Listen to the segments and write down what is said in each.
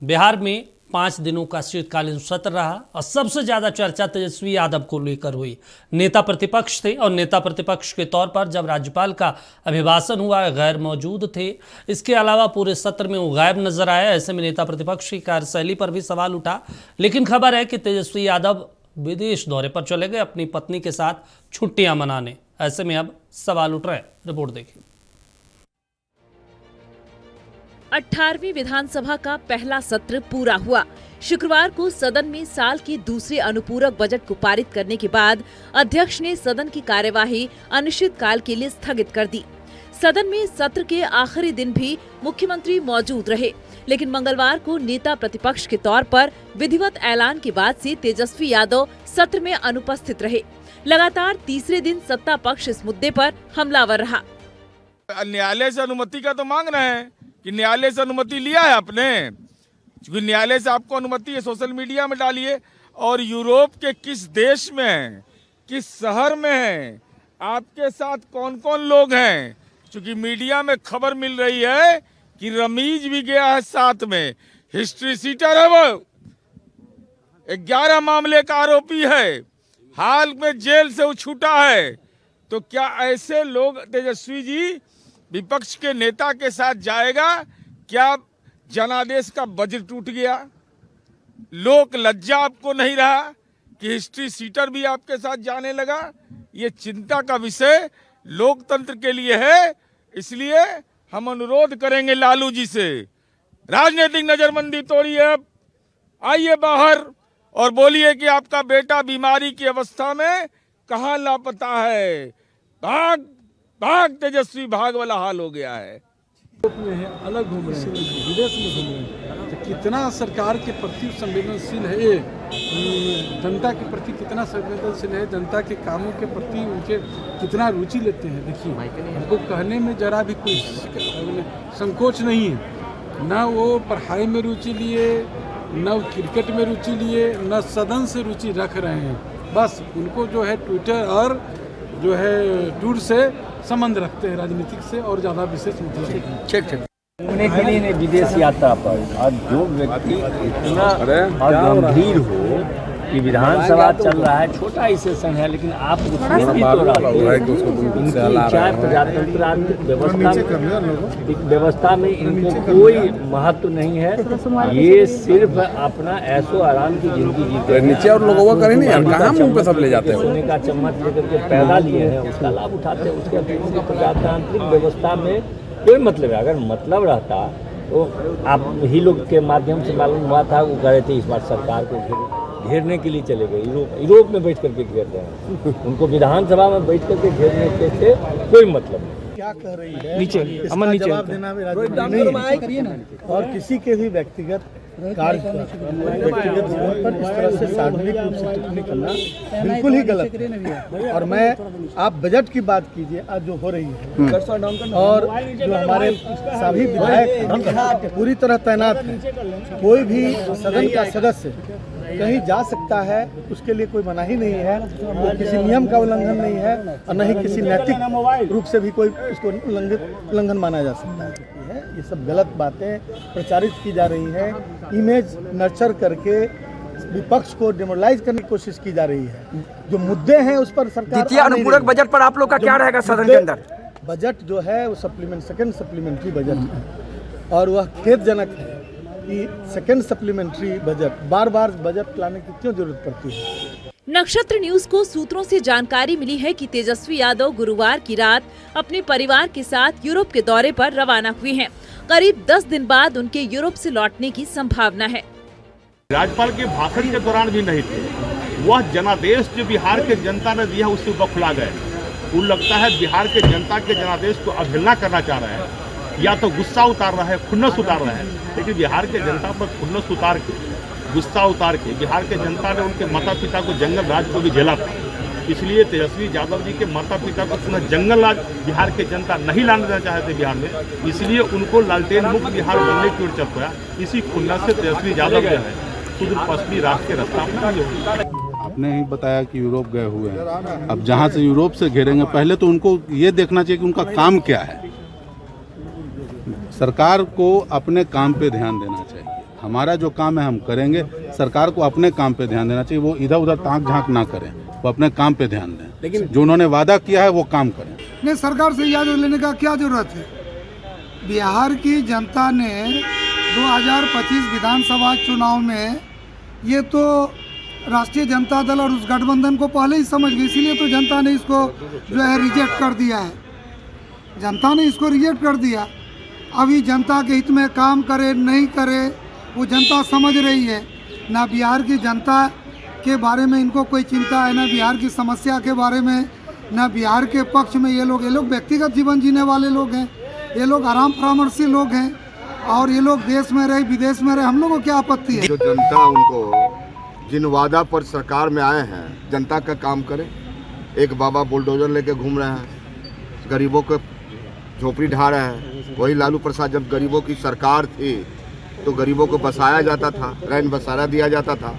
बिहार में 5 दिनों का शीतकालीन सत्र रहा और सबसे ज्यादा चर्चा तेजस्वी यादव को लेकर हुई। नेता प्रतिपक्ष थे और नेता प्रतिपक्ष के तौर पर जब राज्यपाल का अभिभाषण हुआ गैर मौजूद थे। इसके अलावा पूरे सत्र में वो गायब नजर आया। ऐसे में नेता प्रतिपक्ष की कार्यशैली पर भी सवाल उठा। लेकिन खबर है कि तेजस्वी यादव विदेश दौरे पर चले गए अपनी पत्नी के साथ छुट्टियां मनाने। ऐसे में अब सवाल उठ रहे हैं। रिपोर्ट देखिए। 18वीं विधानसभा का पहला सत्र पूरा हुआ। शुक्रवार को सदन में साल के दूसरे अनुपूरक बजट को पारित करने के बाद अध्यक्ष ने सदन की कार्यवाही अनिश्चितकाल के लिए स्थगित कर दी। सदन में सत्र के आखिरी दिन भी मुख्यमंत्री मौजूद रहे, लेकिन मंगलवार को नेता प्रतिपक्ष के तौर पर विधिवत ऐलान के बाद से तेजस्वी यादव सत्र में अनुपस्थित रहे। लगातार तीसरे दिन सत्ता पक्ष इस मुद्दे पर हमलावर रहा। न्यायालय से अनुमति का तो मांग रहे हैं कि न्यायालय से अनुमति लिया है आपने, क्योंकि न्यायालय से आपको अनुमति है, सोशल मीडिया में डालिए। और यूरोप के किस देश में है, किस शहर में है, आपके साथ कौन कौन लोग हैं, क्योंकि मीडिया में खबर मिल रही है कि रमीज भी गया है साथ में। हिस्ट्री सीटर है वो, 11 मामले का आरोपी है, हाल में जेल से वो छूटा है। तो क्या ऐसे लोग तेजस्वी जी विपक्ष के नेता के साथ जाएगा? क्या जनादेश का वज्र टूट गया? लोक लज्जा आपको नहीं रहा कि हिस्ट्री सीटर भी आपके साथ जाने लगा? ये चिंता का विषय लोकतंत्र के लिए है। इसलिए हम अनुरोध करेंगे लालू जी से, राजनीतिक नजरबंदी तोड़िए, अब आइए बाहर और बोलिए कि आपका बेटा बीमारी की अवस्था में कहाँ लापता है। भाग भाग तेजस्वी भाग वाला हाल हो गया है। में है, अलग घूम रहे हैं, विदेश में घूम रहे हैं। तो कितना सरकार के प्रति संवेदनशील है ये, जनता के प्रति कितना संवेदनशील है, जनता के कामों के प्रति उनके कितना रुचि लेते हैं। देखिए, उनको कहने में जरा भी कोई संकोच नहीं है। न वो पढ़ाई में रुचि लिए, न क्रिकेट में रुचि लिए, न सदन से रुचि रख रहे हैं। बस उनको जो है ट्विटर और जो है टूर से संबंध रखते हैं, राजनीतिक से और ज़्यादा विशेष मतलब ठीक घूमने के लिए विदेश यात्रा पर। और जो व्यक्ति इतना गंभीर हो कि विधानसभा चल रहा है, छोटा ही सेशन है, लेकिन आप उसमें भी तो इनकी चाहे प्रजातंत्रात्मक व्यवस्था में इनको कोई महत्व नहीं है। ये सिर्फ अपना ऐसो आराम की जिंदगी जीते नीचे और लोगों का करें नहीं, कहाँ मुंह पे सब ले जाते हैं। सोने का चम्मच लेकर के पैदा लिए हैं, उसका लाभ उठाते हैं। उसके प्रजातांत्रिक व्यवस्था में कोई मतलब है। अगर मतलब रहता तो आप ही लोग के माध्यम से मालूम हुआ था, वो कह रहे थे इस बार सरकार को घेरने के लिए चले गए। यूरोप में बैठ करके घेर रहे हैं, उनको विधानसभा में बैठ करके घेरने के कोई मतलब नहीं। क्या कह रही है नीचे इसका जवाब देना भी राजनीति नहीं। और किसी के भी व्यक्तिगत कार्य पर, व्यक्तिगत जीवन पर इस तरह से सार्वजनिक रूप से टिप्पणी करना बिल्कुल ही गलत है। और मैं, आप बजट की बात कीजिए आज जो हो रही है, और जो हमारे सभी विधायक पूरी तरह तैनात हैं। कोई भी सदन का सदस्य कहीं जा सकता है, उसके लिए कोई मनाही नहीं है। वो किसी नियम का उल्लंघन नहीं है और न ही किसी नैतिक रूप से भी कोई उसको उल्लंघन माना जा सकता है। ये सब गलत बातें प्रचारित की जा रही हैं, इमेज नर्चर करके विपक्ष को डिमोरलाइज करने की कोशिश की जा रही है। जो मुद्दे हैं उस पर सरकार द्वितीय अनुपूरक बजट पर आप लोग का क्या रहेगा सदन के अंदर? बजट जो है वो सेकंड सप्लीमेंट्री बजट है, और वह खेदजनक है कि सेकंड सप्लीमेंट्री बजट, बार बार बजट लाने की क्यों जरूरत पड़ती है। नक्षत्र न्यूज को सूत्रों से जानकारी मिली है कि तेजस्वी यादव गुरुवार की रात अपने परिवार के साथ यूरोप के दौरे पर रवाना हुए हैं। करीब 10 दिन बाद उनके यूरोप से लौटने की संभावना है। राज्यपाल के भाषण के दौरान भी नहीं थे। वह जनादेश जो बिहार के जनता ने दिया उससे बौखला गए। वो लगता है बिहार के जनता के जनादेश को अवहेलना करना चाह रहे हैं, या तो गुस्सा उतार रहा है, खुन्नस उतार रहा है। लेकिन बिहार के जनता पर खुन्नस उतार के, गुस्सा उतार के, बिहार के जनता ने उनके माता पिता को जंगल राज को भी झेला था। इसलिए तेजस्वी यादव जी के माता पिता को पुनः जंगल राज बिहार के जनता नहीं लाने देना चाहते बिहार में, इसलिए उनको लालटेन मुक्त बिहार बनने की ओर चल पड़ा। इसी खुन्नस से तेजस्वी यादव जो है सुदूर पश्चिमी राष्ट्र के रास्ता अपना होगा। आपने ही बताया कि यूरोप गए हुए हैं। अब जहाँ से यूरोप से घेरेंगे, पहले तो उनको ये देखना चाहिए कि उनका काम क्या है। सरकार को अपने काम पे ध्यान देना चाहिए। हमारा जो काम है हम करेंगे। सरकार को अपने काम पे ध्यान देना चाहिए, वो इधर उधर ताक झांक ना करें, वो अपने काम पे ध्यान दें। लेकिन जो उन्होंने वादा किया है वो काम करें। नहीं, सरकार से याद लेने का क्या जरूरत है? बिहार की जनता ने 2025 विधानसभा चुनाव में ये तो राष्ट्रीय जनता दल और उस गठबंधन को पहले ही समझ गई, इसीलिए तो जनता ने इसको जो है रिजेक्ट कर दिया है। जनता ने इसको रिजेक्ट कर दिया। अभी जनता के हित में काम करे नहीं करे वो जनता समझ रही है। ना बिहार की जनता के बारे में इनको कोई चिंता है, ना बिहार की समस्या के बारे में, ना बिहार के पक्ष में। ये लोग व्यक्तिगत जीवन जीने वाले लोग हैं, ये लोग आराम परामर्शी लोग हैं, और ये लोग देश में रहे विदेश में रहे, हम लोगों को क्या आपत्ति है? जो जनता उनको जिन वादा पर सरकार में आए हैं, जनता का काम करे। एक बाबा बुलडोजर लेके घूम रहे हैं, गरीबों को झोपड़ी ढा रहे हैं। वही लालू प्रसाद जब गरीबों की सरकार थी तो गरीबों को बसाया जाता था, रैन बसारा दिया जाता था।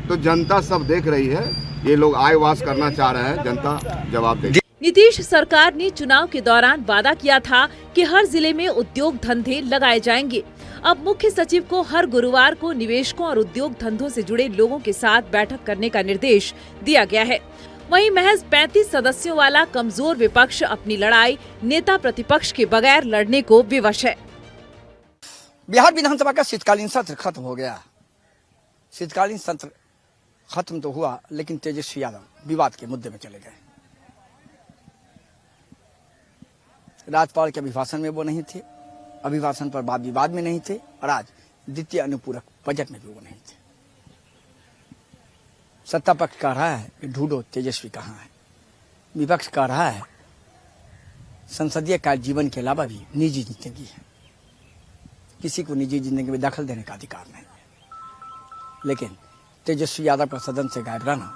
तो जनता सब देख रही है, ये लोग आय वास करना चाह रहे हैं, जनता जवाब देगी। नीतीश सरकार ने चुनाव के दौरान वादा किया था कि हर जिले में उद्योग धंधे लगाए जाएंगे। अब मुख्य सचिव को हर गुरुवार को निवेशकों और उद्योग धंधों से जुड़े लोगों के साथ बैठक करने का निर्देश दिया गया है। वहीं महज 35 सदस्यों वाला कमजोर विपक्ष अपनी लड़ाई नेता प्रतिपक्ष के बगैर लड़ने को विवश है। बिहार विधानसभा का शीतकालीन सत्र खत्म हो गया। शीतकालीन सत्र खत्म तो हुआ, लेकिन तेजस्वी यादव विवाद के मुद्दे में चले गए। राज्यपाल के अभिभाषण में वो नहीं थे, अभिभाषण पर वाद विवाद में नहीं थे, और आज द्वितीय अनुपूरक बजट में भी वो नहीं थे। सत्ता पक्ष कह रहा है कि ढूंढो तेजस्वी कहाँ है, विपक्ष कह रहा है संसदीय कार्य जीवन के अलावा भी निजी जिंदगी है, किसी को निजी जिंदगी में दखल देने का अधिकार नहीं है। लेकिन तेजस्वी यादव का सदन से गायब रहना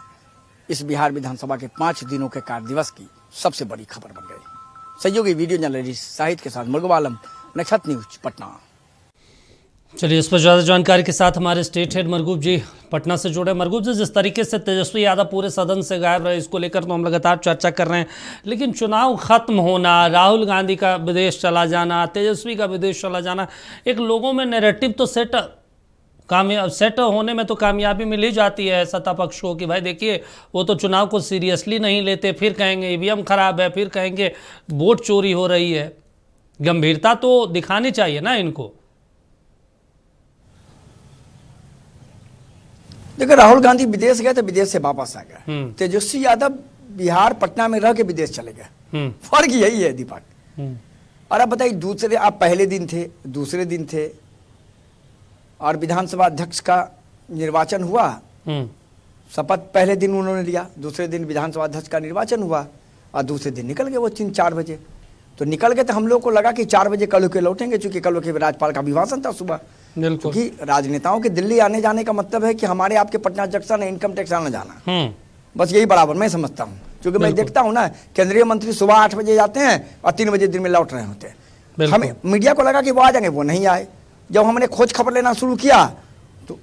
इस बिहार विधानसभा के 5 दिनों के कार्य दिवस की सबसे बड़ी खबर बन गई। सहयोगी वीडियो जर्नलिस्ट साहित्य के साथ मुर्गवालम, नक्षत्र न्यूज, पटना। चलिए, इस पर ज़्यादा जानकारी के साथ हमारे स्टेट हेड मरगूब जी पटना से जुड़े। मरगूब जी, जिस तरीके से तेजस्वी यादव पूरे सदन से गायब रहे, इसको लेकर तो हम लगातार चर्चा कर रहे हैं, लेकिन चुनाव खत्म होना, राहुल गांधी का विदेश चला जाना, तेजस्वी का विदेश चला जाना, एक लोगों में नैरेटिव तो सेट होने में तो कामयाबी मिल ही जाती है सत्ता पक्ष को कि भाई देखिए वो तो चुनाव को सीरियसली नहीं लेते, फिर कहेंगे ईवीएम खराब है, फिर कहेंगे वोट चोरी हो रही है। गंभीरता तो दिखानी चाहिए ना इनको। देखो, राहुल गांधी विदेश गए तो विदेश से वापस आ गए। तेजस्वी यादव बिहार पटना में रह के विदेश चले गए। फर्क यही है दीपक। और अब बताइए, आप पहले दिन थे, दूसरे दिन थे, और विधानसभा अध्यक्ष का निर्वाचन हुआ। शपथ पहले दिन उन्होंने लिया, दूसरे दिन विधानसभा अध्यक्ष का निर्वाचन हुआ, और दूसरे दिन निकल गए वो 3-4 बजे। तो निकल गए तो हम लोग को लगा कि 4 बजे कल के लौटेंगे, चूंकि कल के राज्यपाल का अभिभाषण था सुबह। क्योंकि राजनेताओं के दिल्ली आने जाने का मतलब है कि हमारे आपके पटना जंक्शन है इनकम टैक्स आना जाना, बस यही बराबर मैं समझता हूँ। क्योंकि मैं देखता हूँ ना, केंद्रीय मंत्री सुबह 8 बजे जाते हैं और 3 बजे दिन में लौट रहे होते हैं। हमें मीडिया को लगा कि वो आ जाएंगे, वो नहीं आए। जब हमने खोज खबर लेना शुरू किया तो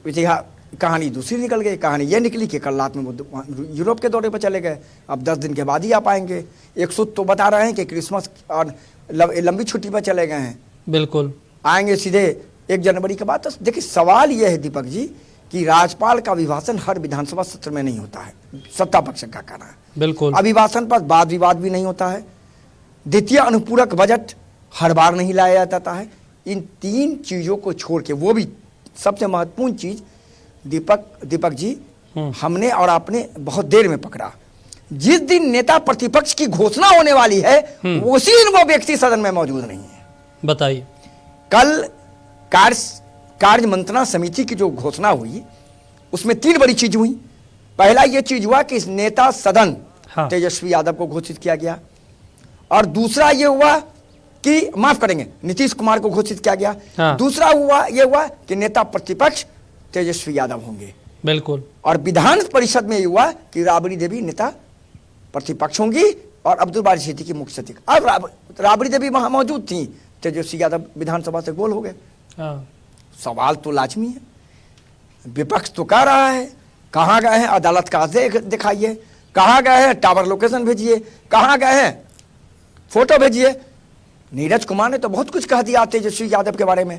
कहानी दूसरी निकल गई। कहानी ये निकली कि कल रात में वो यूरोप के दौरे पर चले गए, अब 10 दिन के बाद ही आ पाएंगे। एक सूत्र तो बता रहे हैं कि क्रिसमस और लंबी छुट्टी पर चले गए हैं, बिल्कुल आएंगे सीधे 1 जनवरी के बाद। तो देखिए, सवाल यह है दीपक जी कि राज्यपाल का अभिभाषण हर विधानसभा सत्र में नहीं होता है, सत्ता पक्ष का कहना है। बिल्कुल, अभिभाषण पर वाद विवाद भी नहीं होता है। द्वितीय अनुपूरक बजट हर बार नहीं लाया जाता है। इन 3 चीजों को छोड़ के, वो भी सबसे महत्वपूर्ण चीज दीपक जी, हमने और आपने बहुत देर में पकड़ा। जिस दिन नेता प्रतिपक्ष की घोषणा होने वाली है उसी दिन वो व्यक्ति सदन में मौजूद नहीं है। बताइए, कल कार्य मंत्रणा समिति की जो घोषणा हुई उसमें 3 बड़ी चीज हुई। पहला ये चीज हुआ कि नेता सदन तेजस्वी यादव को घोषित किया गया, और दूसरा ये हुआ कि माफ करेंगे नीतीश कुमार को घोषित किया गया। दूसरा ये हुआ कि नेता प्रतिपक्ष तेजस्वी यादव होंगे। बिल्कुल, और विधान परिषद में ये हुआ कि राबड़ी देवी नेता प्रतिपक्ष होंगी और अब्दुल बारी सिद्दीकी की मुख्य सचिव। अब राबड़ी देवी वहां मौजूद थी, तेजस्वी यादव विधानसभा से गोल हो गए। सवाल तो लाजमी है, विपक्ष तो कह रहा है कहाँ गए हैं, अदालत का आदेश दिखाइए, कहाँ गए हैं, टावर लोकेशन भेजिए, कहाँ गए हैं, फोटो भेजिए। नीरज कुमार ने तो बहुत कुछ कह दिया तेजस्वी यादव के बारे में।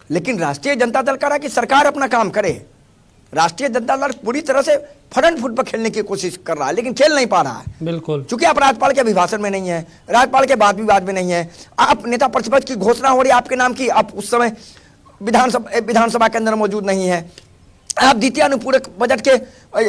लेकिन राष्ट्रीय जनता दल कह रहा है कि सरकार अपना काम करे। राष्ट्रीय जनता दल पूरी तरह से फ्रंट फुट पर खेलने की कोशिश कर रहा है, लेकिन खेल नहीं पा रहा है। बिल्कुल, चूंकि आप राज्यपाल के अभिभाषण में नहीं है, राज्यपाल के वाद विवाद में नहीं है, आप नेता प्रतिपक्ष की घोषणा हो रही है आपके नाम की, आप उस समय विधानसभा के अंदर मौजूद नहीं है, आप द्वितीय अनुपूरक बजट के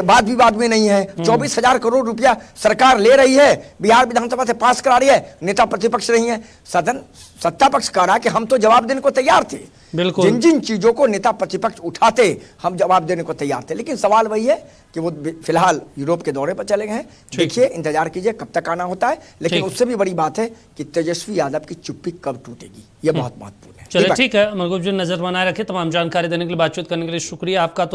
वाद विवाद में नहीं है, 24,000 करोड़ रुपया सरकार ले रही है, बिहार विधानसभा से पास करा रही है, नेता प्रतिपक्ष नहीं है, सदन सत्ता पक्ष कह रहा है कि हम तो जवाब देने को तैयार थे। बिल्कुल, जिन जिन चीजों को नेता प्रतिपक्ष उठाते हम जवाब देने को तैयार थे, लेकिन सवाल वही है कि वो फिलहाल यूरोप के दौरे पर चले गए हैं। देखिए, इंतजार कीजिए कब तक आना होता है, लेकिन उससे भी बड़ी बात है कि तेजस्वी यादव की चुप्पी कब टूटेगी, ये बहुत महत्वपूर्ण है। चलिए ठीक है, अमरगुप्त जी नजर बनाए रखे। तमाम जानकारी देने के लिए, बातचीत करने के लिए शुक्रिया आपका।